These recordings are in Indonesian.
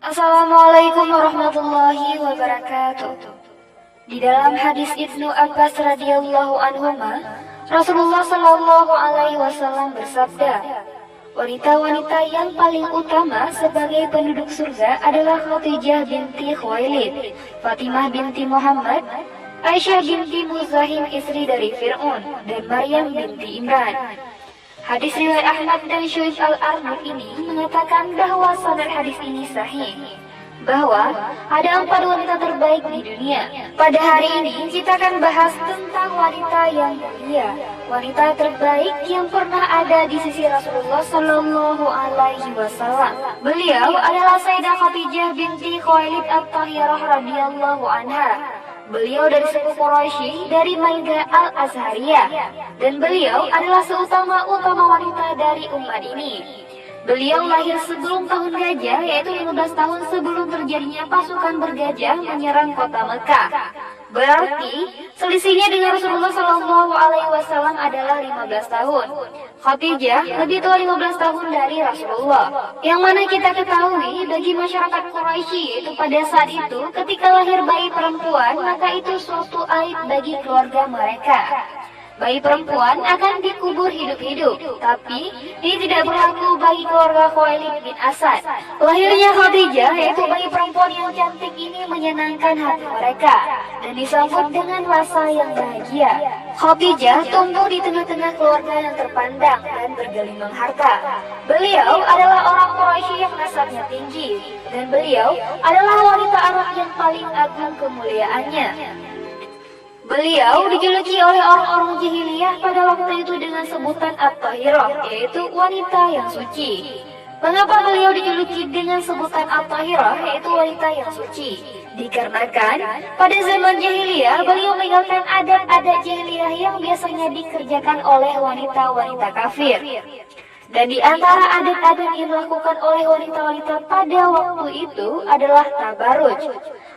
Assalamualaikum warahmatullahi wabarakatuh. Di dalam hadis Ibnu Abbas radhiyallahu anhuma, Rasulullah Shallallahu alaihi wasallam bersabda, wanita-wanita yang paling utama sebagai penduduk surga adalah Khadijah binti Khuwailid, Fatimah binti Muhammad, Aisyah binti Muzahim istri dari Fir'aun, dan Maryam binti Imran. Hadis riwayat Ahmad dan Syuaib al-Arnaud ini mengatakan bahwa sanad hadis ini sahih, bahwa ada 4 wanita terbaik di dunia. Pada hari ini kita akan bahas tentang wanita yang mulia, wanita terbaik yang pernah ada di sisi Rasulullah Shallallahu alaihi wasallam. Beliau adalah Sayyidah Khadijah binti Khuwailid at-Thahirah radhiyallahu anha. Beliau dari suku Quraisy dari Maiga al-Azhariyah, dan beliau adalah seutama-utama wanita dari umat ini. Beliau lahir sebelum tahun gajah, yaitu 15 tahun sebelum terjadinya pasukan bergajah menyerang kota Mekah. Berarti selisihnya dengan Rasulullah Shallallahu alaihi wasallam adalah 15 tahun. Khadijah lebih tua 15 tahun dari Rasulullah. Yang mana kita ketahui bagi masyarakat Quraisy itu pada saat itu ketika lahir bayi perempuan, maka itu suatu aib bagi keluarga mereka. Bayi perempuan akan dikubur hidup-hidup, tapi ini tidak berlaku bagi keluarga Khuwailid bin Asad. Lahirnya Khadijah, yaitu bayi perempuan yang cantik ini, menyenangkan hati mereka dan disambut dengan rasa yang bahagia. Khadijah tumbuh di tengah-tengah keluarga yang terpandang dan bergelimang harta. Beliau adalah orang Quraisy yang nasabnya tinggi, dan beliau adalah wanita Arab yang paling agung kemuliaannya. Beliau dijuluki oleh orang-orang jahiliyah pada waktu itu dengan sebutan At-Tahirah, yaitu wanita yang suci. Mengapa beliau dijuluki dengan sebutan At-Tahirah, yaitu wanita yang suci? Dikarenakan pada zaman jahiliyah beliau meninggalkan adat-adat jahiliyah yang biasanya dikerjakan oleh wanita-wanita kafir. Dan di antara adat-adat yang dilakukan oleh wanita-wanita pada waktu itu adalah tabarruj.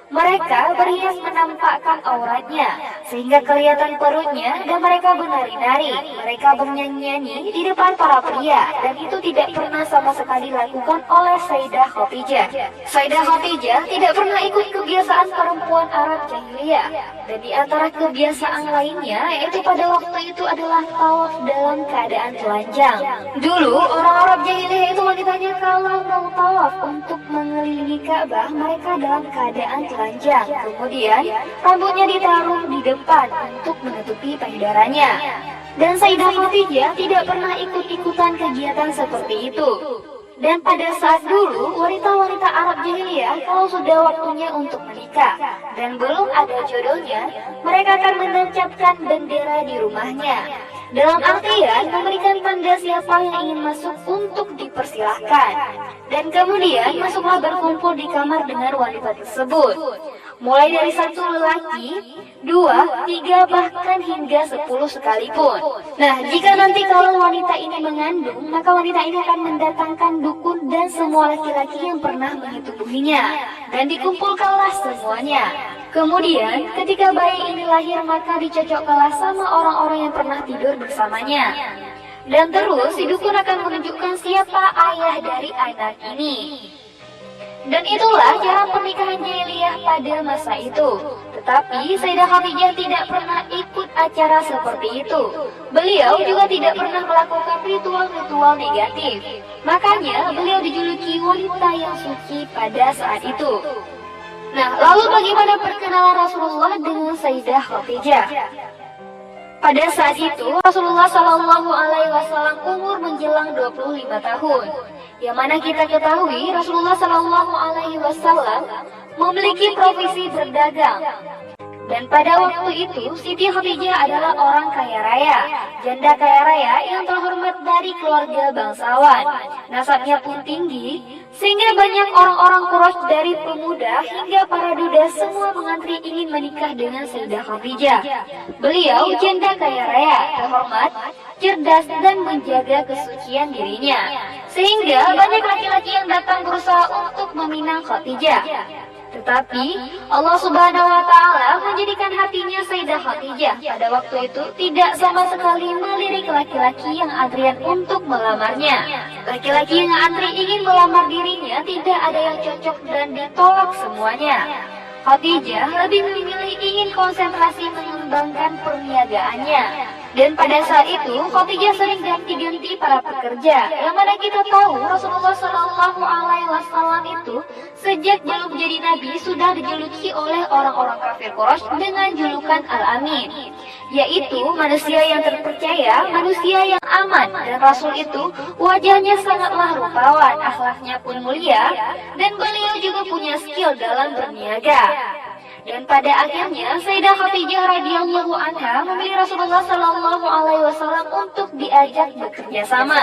Mereka berhias menampakkan auratnya sehingga kelihatan perutnya, dan mereka menari-nari, mereka bernyanyi-nyanyi di depan para pria, dan itu tidak pernah sama sekali dilakukan oleh Sayyidah Khadijah. Sayyidah Khadijah tidak pernah ikut kebiasaan perempuan Arab jahiliyah, dan di antara kebiasaan lainnya yaitu pada waktu itu adalah tawaf dalam keadaan telanjang. Dulu orang Arab jahiliyah itu wanitanya kalau mau tawaf untuk mengelilingi Ka'bah, mereka dalam keadaan telanjang, kemudian rambutnya ditaruh di depan untuk menutupi payudaranya. Dan Sayyidah Khadijah tidak pernah ikut-ikutan kegiatan seperti itu. Dan pada saat dulu, wanita-wanita Arab jahiliyah kalau sudah waktunya untuk menikah dan belum ada jodohnya, mereka akan menancapkan bendera di rumahnya. Dalam artian memberikan tanda siapa yang ingin masuk untuk dipersilahkan. Dan kemudian masuklah berkumpul di kamar dengan wanita tersebut. Mulai dari 1 lelaki, 2, 3, bahkan hingga 10 sekalipun. Nah, jika nanti kalau wanita ini mengandung, maka wanita ini akan mendatangkan dukun dan semua laki-laki yang pernah menyetubuhinya, dan dikumpulkanlah semuanya. Kemudian ketika bayi ini lahir, maka dicocokkanlah sama orang-orang yang pernah tidur bersamanya. Dan terus si dukun akan menunjukkan siapa ayah dari anak ini. Dan itulah cara pernikahan jahiliyah pada masa itu. Tetapi Sayyidah Khadijah tidak pernah ikut acara seperti itu. Beliau juga tidak pernah melakukan ritual-ritual negatif. Makanya beliau dijuluki wanita yang suci pada saat itu. Nah, lalu bagaimana perkenalan Rasulullah dengan Sayyidah Khadijah? Pada saat itu Rasulullah Shallallahu alaihi wasallam umur menjelang 25 tahun. Yang mana kita ketahui Rasulullah Shallallahu alaihi wasallam memiliki profesi berdagang. Dan pada waktu itu Siti Khadijah adalah orang kaya raya, janda kaya raya yang terhormat dari keluarga bangsawan. Nasabnya pun tinggi, sehingga banyak orang-orang Quraisy dari pemuda hingga para duda semua mengantri ingin menikah dengan Sayyidah Khadijah. Beliau janda kaya raya, terhormat, cerdas, dan menjaga kesucian dirinya, sehingga banyak laki-laki yang datang berusaha untuk meminang Khadijah. Tetapi Allah Subhanahu wa Ta'ala menjadikan hatinya Sayyidah Khadijah pada waktu itu tidak sama sekali melirik laki-laki yang antrian untuk melamarnya. Laki-laki yang antri ingin melamar dirinya tidak ada yang cocok dan ditolak semuanya. Khadijah lebih memilih ingin konsentrasi mengembangkan perniagaannya. Dan pada saat itu Khadijah sering ganti-ganti para pekerja. Yang mana kita tahu Rasulullah Shallallahu Alaihi Wasallam itu sejak belum jadi nabi sudah dijuluki oleh orang-orang kafir Quraisy dengan julukan Al-Amin, yaitu manusia yang terpercaya, manusia yang aman. Dan Rasul itu wajahnya sangatlah rupawan, akhlaknya pun mulia, dan beliau juga punya skill dalam berniaga. Dan pada akhirnya Sayyidah Khadijah radhiyallahu anha memilih Rasulullah Shallallahu Alaihi Wasallam untuk diajak bekerja sama.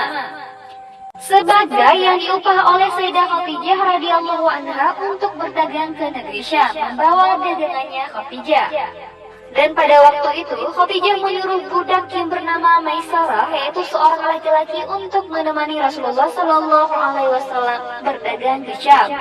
Sebagai yang diupah oleh Sayyidah Khadijah radhiyallahu anha untuk berdagang ke negeri Syam, membawa dagangannya Khadijah. Dan pada waktu itu Khadijah menyuruh budak yang bernama Maisarah, yaitu seorang laki-laki, untuk menemani Rasulullah Shallallahu Alaihi Wasallam berdagang ke Syam.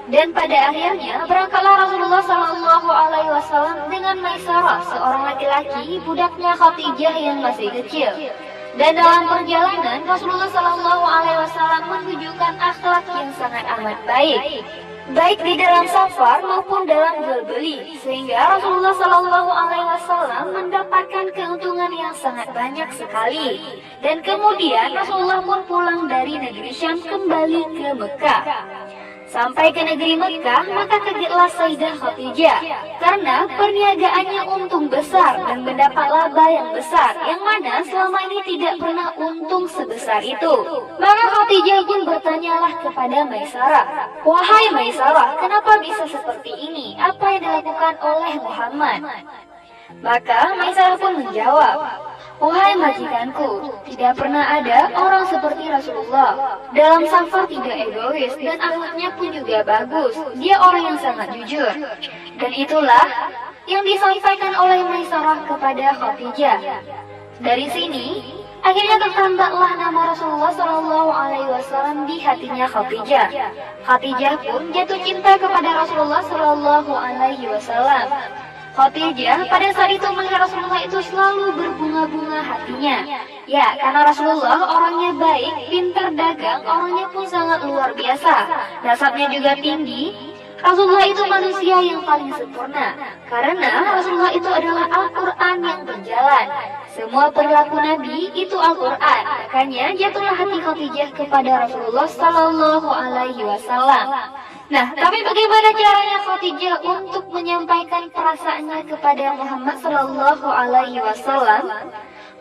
Dan pada akhirnya berangkatlah Rasulullah Shallallahu Alaihi Wasallam dengan Maisarah, seorang laki-laki budaknya Khadijah yang masih kecil. Dan dalam perjalanan Rasulullah Shallallahu Alaihi Wasallam menunjukkan akhlak yang sangat amat baik di dalam safar maupun dalam jual beli, sehingga Rasulullah Shallallahu Alaihi Wasallam mendapatkan keuntungan yang sangat banyak sekali. Dan kemudian Rasulullah pun pulang dari negeri Syam kembali ke Mekah. Sampai ke negeri Mekah, maka kagetlah Sayyidah Khadijah karena perniagaannya untung besar dan mendapat laba yang besar, yang mana selama ini tidak pernah untung sebesar itu. Maka Khadijah pun bertanyalah kepada Maisarah, "Wahai Maisarah, kenapa bisa seperti ini? Apa yang dilakukan oleh Muhammad?" Maka Maisarah pun menjawab, "Wahai majikanku, tidak pernah ada orang seperti Rasulullah. Dalam safar tidak egois dan akhlaknya pun juga bagus. Dia orang yang sangat jujur." Dan itulah yang disampaikan oleh Maisarah kepada Khadijah. Dari sini akhirnya tertambahlah nama Rasulullah Shallallahu Alaihi Wasallam di hatinya Khadijah. Khadijah pun jatuh cinta kepada Rasulullah Shallallahu Alaihi Wasallam. Khadijah pada saat itu melihat Rasulullah itu selalu berbunga-bunga hatinya. Ya, karena Rasulullah orangnya baik, pintar dagang, orangnya pun sangat luar biasa. Nasabnya juga tinggi. Rasulullah itu manusia yang paling sempurna, karena Rasulullah itu adalah Al-Quran yang berjalan. Semua perilaku Nabi itu Al-Quran. Makanya jatuhlah hati Khadijah kepada Rasulullah Sallallahu Alaihi Wasallam. Nah, tapi bagaimana caranya Khadijah untuk menyampaikan perasaannya kepada Muhammad Sallallahu Alaihi Wasallam?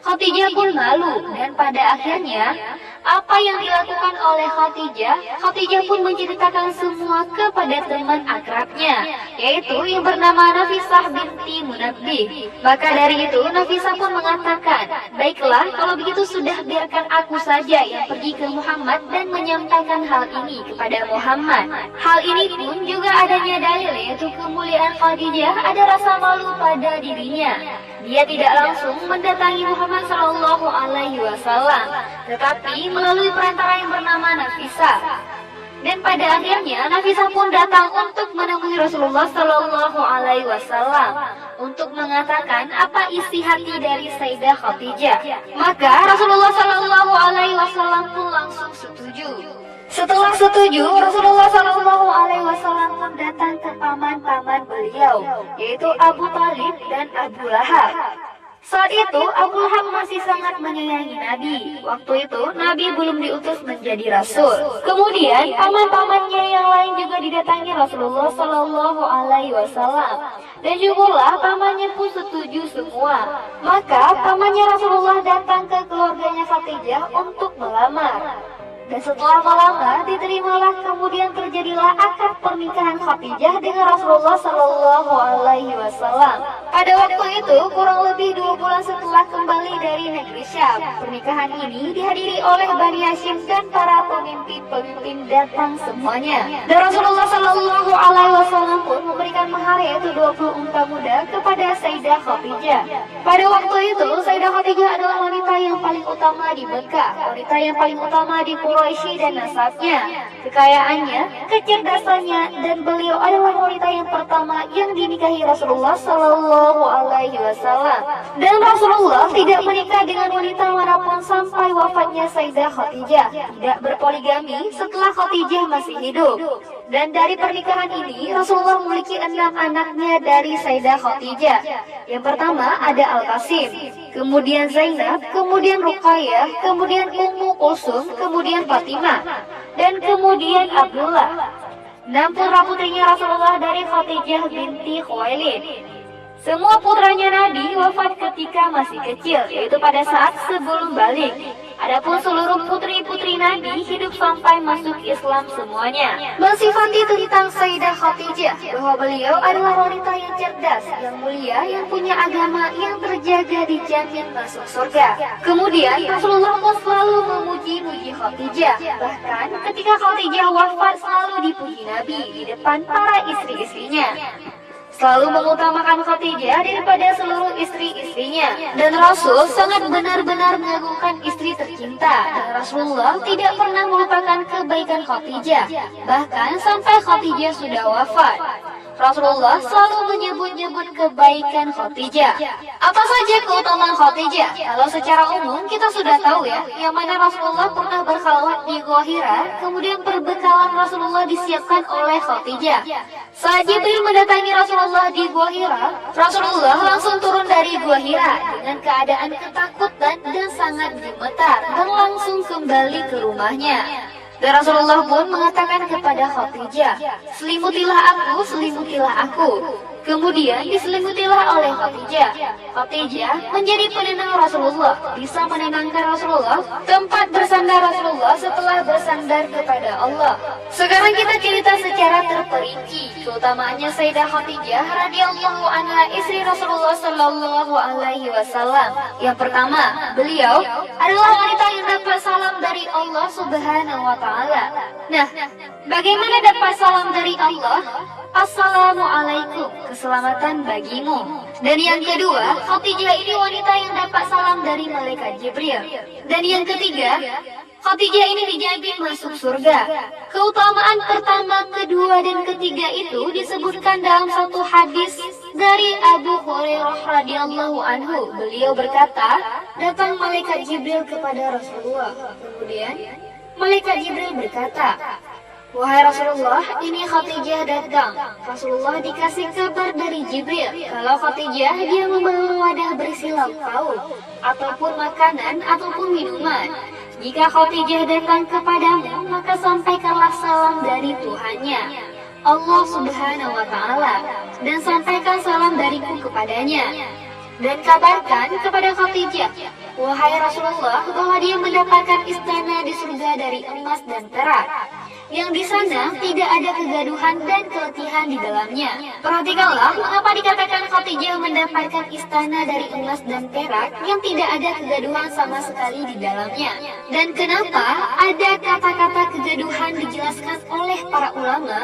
Khadijah pun malu, dan pada akhirnya apa yang dilakukan oleh Khadijah pun menceritakan semua kepada teman akrabnya, yaitu yang bernama Nafisah binti Munabbih. Maka dari itu Nafisah pun mengatakan, "Baiklah, kalau begitu sudah biarkan aku saja yang pergi ke Muhammad dan menyampaikan hal ini kepada Muhammad." Hal ini pun juga adanya dalil, yaitu kemuliaan Khadijah ada rasa malu pada dirinya. Dia tidak langsung mendatangi Muhammad Sallallahu Alaihi Wasallam, tetapi melalui perantara yang bernama Nafisah. Dan pada akhirnya Nafisah pun datang untuk menemui Rasulullah Sallallahu Alaihi Wasallam untuk mengatakan apa isi hati dari Sayyidah Khadijah. Maka Rasulullah Sallallahu Alaihi Wasallam pun langsung setuju. Setelah setuju, Rasulullah Shallallahu Alaihi Wasallam pun datang ke paman-paman beliau, yaitu Abu Talib dan Abu Lahab. Saat itu Abu Lahab masih sangat menyayangi Nabi. Waktu itu Nabi belum diutus menjadi Rasul. Kemudian paman-pamannya yang lain juga didatangi Rasulullah Shallallahu Alaihi Wasallam. Dan juga pamannya pun setuju semua. Maka pamannya Rasulullah datang ke keluarganya Khadijah untuk melamar. Dan setelah melamar, diterimalah, kemudian terjadilah akad pernikahan Khadijah dengan Rasulullah Sallallahu Alaihi Wasallam. Pada waktu itu, kurang lebih 2 bulan setelah kembali dari negeri Syam, pernikahan ini dihadiri oleh Bani Hashim dan para pemimpin-pemimpin datang semuanya. Dan Rasulullah Sallallahu Alaihi Wasallam pun memberikan mahar, yaitu yaitu 20 unta muda kepada Sayyidah Khadijah. Pada waktu itu, Sayyidah Khadijah adalah wanita yang paling utama di Mekah, wanita yang paling utama di Quraisy dan nasabnya, kekayaannya, kecerdasannya, dan beliau adalah wanita yang pertama yang dinikahi Rasulullah Sallallahu Alaihi Wasallam. Dan Rasulullah tidak menikah dengan wanita manapun sampai wafatnya Sayyidah Khadijah, tidak berpoligami setelah Khadijah masih hidup. Dan dari pernikahan ini, Rasulullah memiliki 6 anaknya dari Sayyidah Khadijah. Yang pertama ada Al-Qasim, kemudian Zainab, kemudian Ruqayyah, kemudian Ummu Kulsum, kemudian Fatimah, dan kemudian Abdullah. 6 putra-putrinya Rasulullah dari Khadijah binti Khuwailid. Semua putranya Nabi wafat ketika masih kecil, yaitu pada saat sebelum balik. Adapun seluruh putri-putri Nabi hidup sampai masuk Islam semuanya. Mensifati tentang Sayyidah Khadijah bahwa beliau adalah wanita yang cerdas, yang mulia, yang punya agama, yang terjaga dijamin masuk surga. Kemudian Rasulullah pun selalu memuji-muji Khadijah. Bahkan ketika Khadijah wafat selalu dipuji Nabi di depan para istri-istrinya, selalu mengutamakan Khadijah daripada seluruh istri-istrinya. Dan Rasul sangat benar-benar mengagungkan istri tercinta. Dan Rasulullah tidak pernah melupakan kebaikan Khadijah. Bahkan sampai Khadijah sudah wafat, Rasulullah selalu menyebut-nyebut kebaikan Khadijah. Apa saja keutamaan Khadijah? Kalau secara umum kita sudah tahu ya, yang mana Rasulullah pernah berkhalwat di Gua Hira, kemudian perbekalan Rasulullah disiapkan oleh Khadijah. Saat Jibril mendatangi Rasulullah di Gua Hira, Rasulullah langsung turun dari Gua Hira dengan keadaan ketakutan dan sangat gemetar dan langsung kembali ke rumahnya. Dan Rasulullah pun mengatakan kepada Khadijah, selimutilah aku, selimutilah aku. Kemudian diselimutilah oleh Khadijah. Khadijah menjadi penenang Rasulullah, bisa menenangkan Rasulullah, tempat bersandar Rasulullah setelah bersandar kepada Allah. Sekarang kita cerita secara terperinci keutamaannya Sayyidah Khadijah radhiyallahu anha, istri Rasulullah Sallallahu Alaihi Wasallam. Yang pertama, beliau adalah wanita yang dapat salam dari Allah Subhanahu Wa Taala. Nah, bagaimana dapat salam dari Allah? Assalamualaikum, keselamatan bagimu. Dan yang kedua, Khadijah ini wanita yang dapat salam dari malaikat Jibril. Dan yang ketiga, Khadijah ini dijamin masuk surga. Keutamaan pertama, kedua, dan ketiga itu disebutkan dalam satu hadis dari Abu Hurairah radhiyallahu anhu. Beliau berkata, datang malaikat Jibril kepada Rasulullah. Kemudian malaikat Jibril berkata, wahai Rasulullah, ini Khadijah datang. Rasulullah dikasih kabar dari Jibril kalau Khadijah dia membawa wadah berisi lauk pauk ataupun makanan ataupun minuman. Jika Khadijah datang kepadamu, maka sampaikanlah salam dari Tuhannya, Allah Subhanahu Wa Taala, dan sampaikan salam dariku kepadanya. Dan kabarkan kepada Khadijah, wahai Rasulullah, bahwa dia mendapatkan istana di surga dari emas dan perak, yang di sana tidak ada kegaduhan dan keletihan di dalamnya. Perhatikanlah mengapa dikatakan Khadijah mendapatkan istana dari emas dan perak yang tidak ada kegaduhan sama sekali di dalamnya. Dan kenapa ada kata-kata kegaduhan dijelaskan oleh para ulama?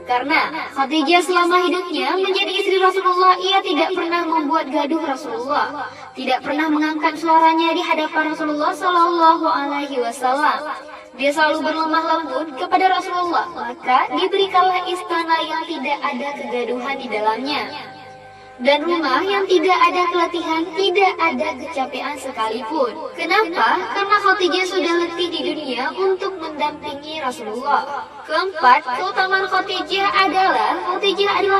Karena Khadijah selama hidupnya menjadi istri Rasulullah, ia tidak pernah membuat gaduh Rasulullah, tidak pernah mengangkat suaranya di hadapan Rasulullah Sallallahu Alaihi Wasallam. Dia selalu berlemah lembut kepada Rasulullah, maka diberikanlah istana yang tidak ada kegaduhan di dalamnya, dan rumah yang tidak ada keletihan, tidak ada kecapean sekalipun. Kenapa? Karena Khadijah sudah letih di dunia untuk mendampingi Rasulullah. Keempat, keutamaan Khadijah adalah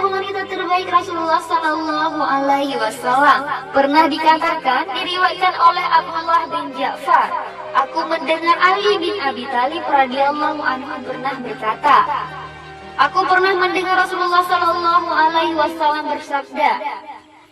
wanita terbaik Rasulullah Sallallahu Alaihi Wasallam. Pernah dikatakan, diriwayatkan oleh Abdullah bin Ja'far, aku mendengar Ali bin Abi Thalib radhiyallahu anhu pernah berkata, aku pernah mendengar Rasulullah Sallallahu Alaihi Wasallam bersabda,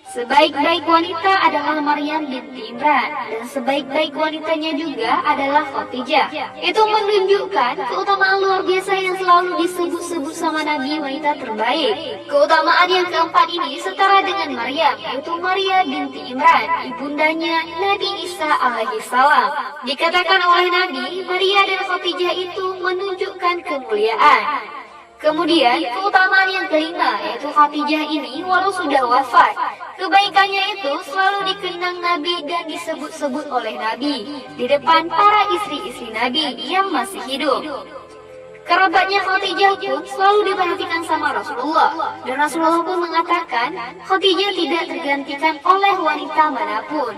sebaik-baik wanita adalah Maryam binti Imran, dan sebaik-baik wanitanya juga adalah Khadijah. Itu menunjukkan keutamaan luar biasa yang selalu disebut-sebut sama Nabi wanita terbaik. Keutamaan yang keempat ini setara dengan Maryam, yaitu Maryam binti Imran, ibundanya Nabi Isa alaihi salam. Dikatakan oleh Nabi, Maryam dan Khadijah itu menunjukkan kemuliaan. Kemudian keutamaan yang kelima yaitu Khadijah ini walau sudah wafat, kebaikannya itu selalu dikenang Nabi dan disebut-sebut oleh Nabi di depan para istri-istri Nabi yang masih hidup. Kerabatnya Khadijah pun selalu diperhatikan sama Rasulullah, dan Rasulullah pun mengatakan Khadijah tidak tergantikan oleh wanita manapun.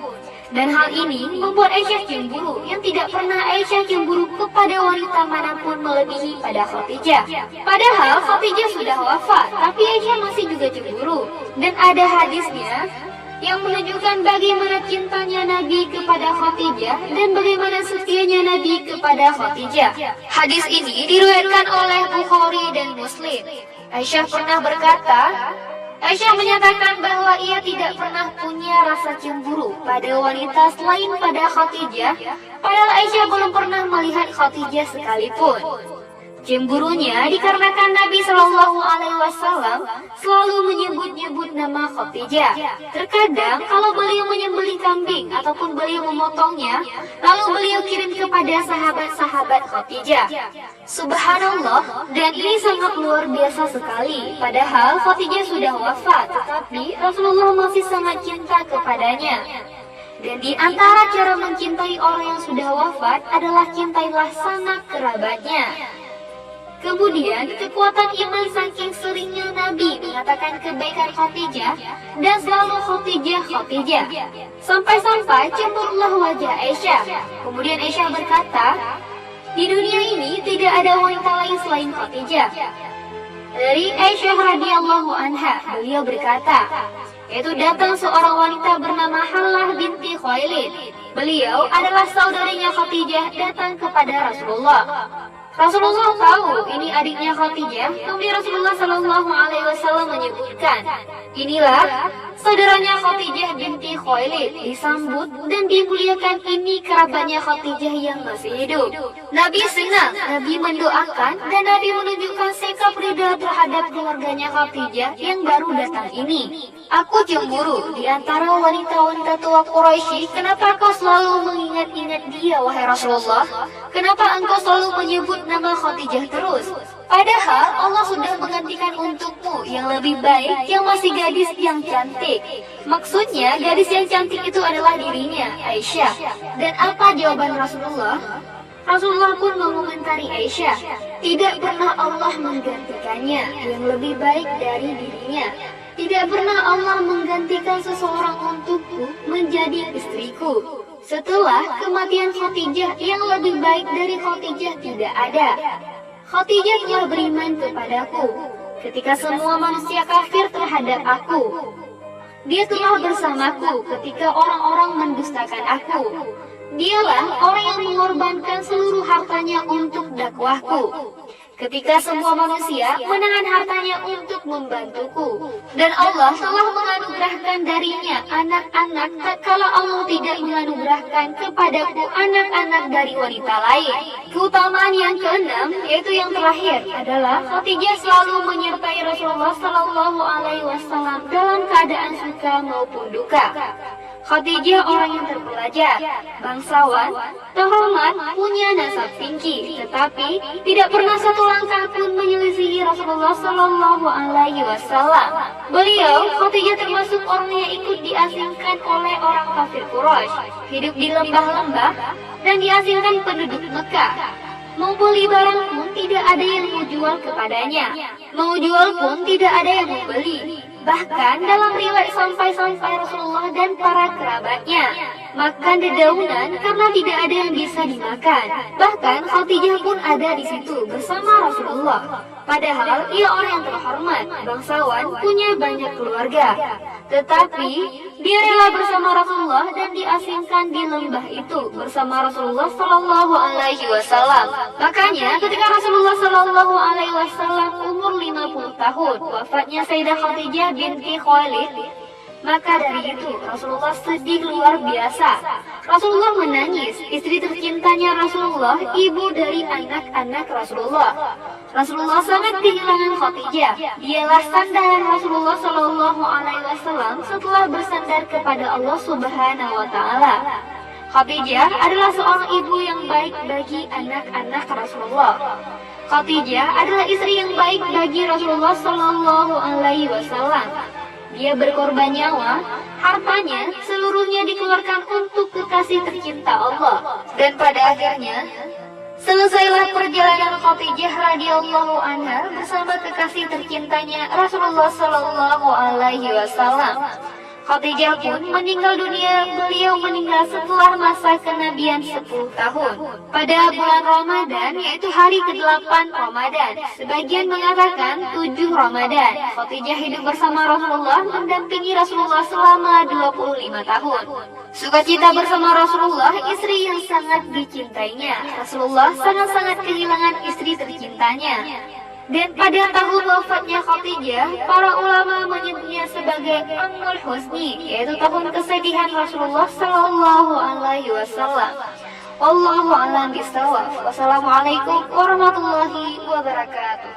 Dan hal ini membuat Aisyah cemburu, yang tidak pernah Aisyah cemburu kepada wanita manapun melebihi pada Khadijah. Padahal Khadijah sudah wafat, tapi Aisyah masih juga cemburu. Dan ada hadisnya yang menunjukkan bagaimana cintanya Nabi kepada Khadijah dan bagaimana setianya Nabi kepada Khadijah. Hadis ini diriwayatkan oleh Bukhari dan Muslim. Aisyah pernah berkata, Aisyah menyatakan bahwa ia tidak pernah punya rasa cemburu pada wanita selain pada Khadijah, padahal Aisyah belum pernah melihat Khadijah sekalipun. Cemburunya dikarenakan Nabi Shallallahu Alaihi Wasallam selalu menyebut-nyebut nama Khadijah. Terkadang kalau beliau menyembelih kambing ataupun beliau memotongnya, lalu beliau kirim kepada sahabat-sahabat Khadijah. Subhanallah, dan ini sangat luar biasa sekali. Padahal Khadijah sudah wafat, tetapi Rasulullah masih sangat cinta kepadanya. Dan di antara cara mencintai orang yang sudah wafat adalah cintailah sanak kerabatnya. Kemudian kekuatan iman saking seringnya Nabi mengatakan kebaikan Khadijah dan selalu Khadijah. Sampai-sampai cemburulah wajah Aisyah. Kemudian Aisyah berkata, di dunia ini tidak ada wanita lain selain Khadijah. Dari Aisyah radhiyallahu anha, beliau berkata, yaitu datang seorang wanita bernama Hallah binti Khuwailid. Beliau adalah saudarinya Khadijah datang kepada Rasulullah. Rasulullah tahu ini adiknya Khadijah. Kemudian Rasulullah Shallallahu Alaihi Wasallam menyebutkan, inilah saudaranya Khadijah binti Khuwailid, disambut dan dimuliakan, ini kerabatnya Khadijah yang masih hidup. Nabi senang, Nabi mendoakan, dan Nabi menunjukkan sikap ridha terhadap keluarganya Khadijah yang baru datang ini. Aku cemburu di antara wanita-wanita tua Quraisy. Kenapa kau selalu mengingat-ingat dia, wahai Rasulullah? Kenapa engkau selalu menyebut nama Khadijah terus? Padahal Allah sudah menggantikan untukmu yang lebih baik, yang masih gadis yang cantik. Maksudnya gadis yang cantik itu adalah dirinya, Aisyah. Dan apa jawaban Rasulullah? Rasulullah pun mengomentari Aisyah, tidak pernah Allah menggantikannya yang lebih baik dari dirinya. Tidak pernah Allah menggantikan seseorang untukku menjadi istriku. Setelah kematian Khadijah, yang lebih baik dari Khadijah tidak ada. Khadijah telah beriman kepadaku ketika semua manusia kafir terhadap aku. Dia telah bersamaku ketika orang-orang mendustakan aku. Dialah orang yang mengorbankan seluruh hartanya untuk dakwahku ketika semua manusia menahan hartanya untuk membantuku. Dan Allah telah menganugerahkan darinya anak-anak tatkala Allah tidak menganugerahkan kepadaku anak-anak dari wanita lain. Keutamaan yang keenam, yaitu yang terakhir, adalah Khadijah selalu menyertai Rasulullah Shallallahu Alaihi Wasallam dalam keadaan suka maupun duka. Khadijah orang yang terpelajar, bangsawan, terhormat, punya nasab tinggi, tetapi tidak pernah satu langkah pun menyelisihi Rasulullah Shallallahu Alaihi Wasallam. Beliau, Khadijah, termasuk orang yang ikut diasingkan oleh orang kafir Quraisy, hidup di lembah-lembah dan diasingkan penduduk Mekah. Mau beli barang pun tidak ada yang mau jual kepadanya, mau jual pun tidak ada yang mau beli. Bahkan dalam riwayat sampai Rasulullah dan para kerabatnya makan dedaunan karena tidak ada yang bisa dimakan. Bahkan Khadijah pun ada di situ bersama Rasulullah. Padahal ia orang yang terhormat, bangsawan, punya banyak keluarga. Tetapi dia rela bersama Rasulullah dan diasingkan di lembah itu bersama Rasulullah Shallallahu Alaihi Wasallam. Makanya ketika Rasulullah Shallallahu Alaihi Wasallam umur 50 tahun, wafatnya Sayyidah Khadijah binti Khuwailid, maka dari itu Rasulullah sedih luar biasa. Rasulullah menangis. Istri tercintanya Rasulullah, ibu dari anak-anak Rasulullah. Rasulullah sangat kehilangan Khadijah. Dialah sandaran Rasulullah Shallallahu Alaihi Wasallam setelah bersandar kepada Allah Subhanahu Wa Taala. Khadijah adalah seorang ibu yang baik bagi anak-anak Rasulullah. Khadijah adalah istri yang baik bagi Rasulullah Shallallahu Alaihi Wasallam. Dia berkorban nyawa, hartanya seluruhnya dikeluarkan untuk kekasih tercinta Allah. Dan pada akhirnya, selesailah perjalanan Khadijah radhiyallahu anha bersama kekasih tercintanya Rasulullah Shallallahu Alaihi Wasallam. Khadijah pun meninggal dunia. Beliau meninggal setelah masa kenabian 10 tahun pada bulan Ramadan, yaitu hari ke-8 Ramadan. Sebagian mengatakan 7 Ramadan. Khadijah hidup bersama Rasulullah, mendampingi Rasulullah selama 25 tahun. Sukacita bersama Rasulullah, istri yang sangat dicintainya. Rasulullah sangat-sangat kehilangan istri tercintanya. Dan pada tahun wafatnya Khadijah, para ulama menyebutnya sebagai Amul Husni, yaitu tahun kesedihan Rasulullah Sallallahu Alaihi Wasallam. Wallahu a'lam bishawab. Wassalamualaikum warahmatullahi wabarakatuh.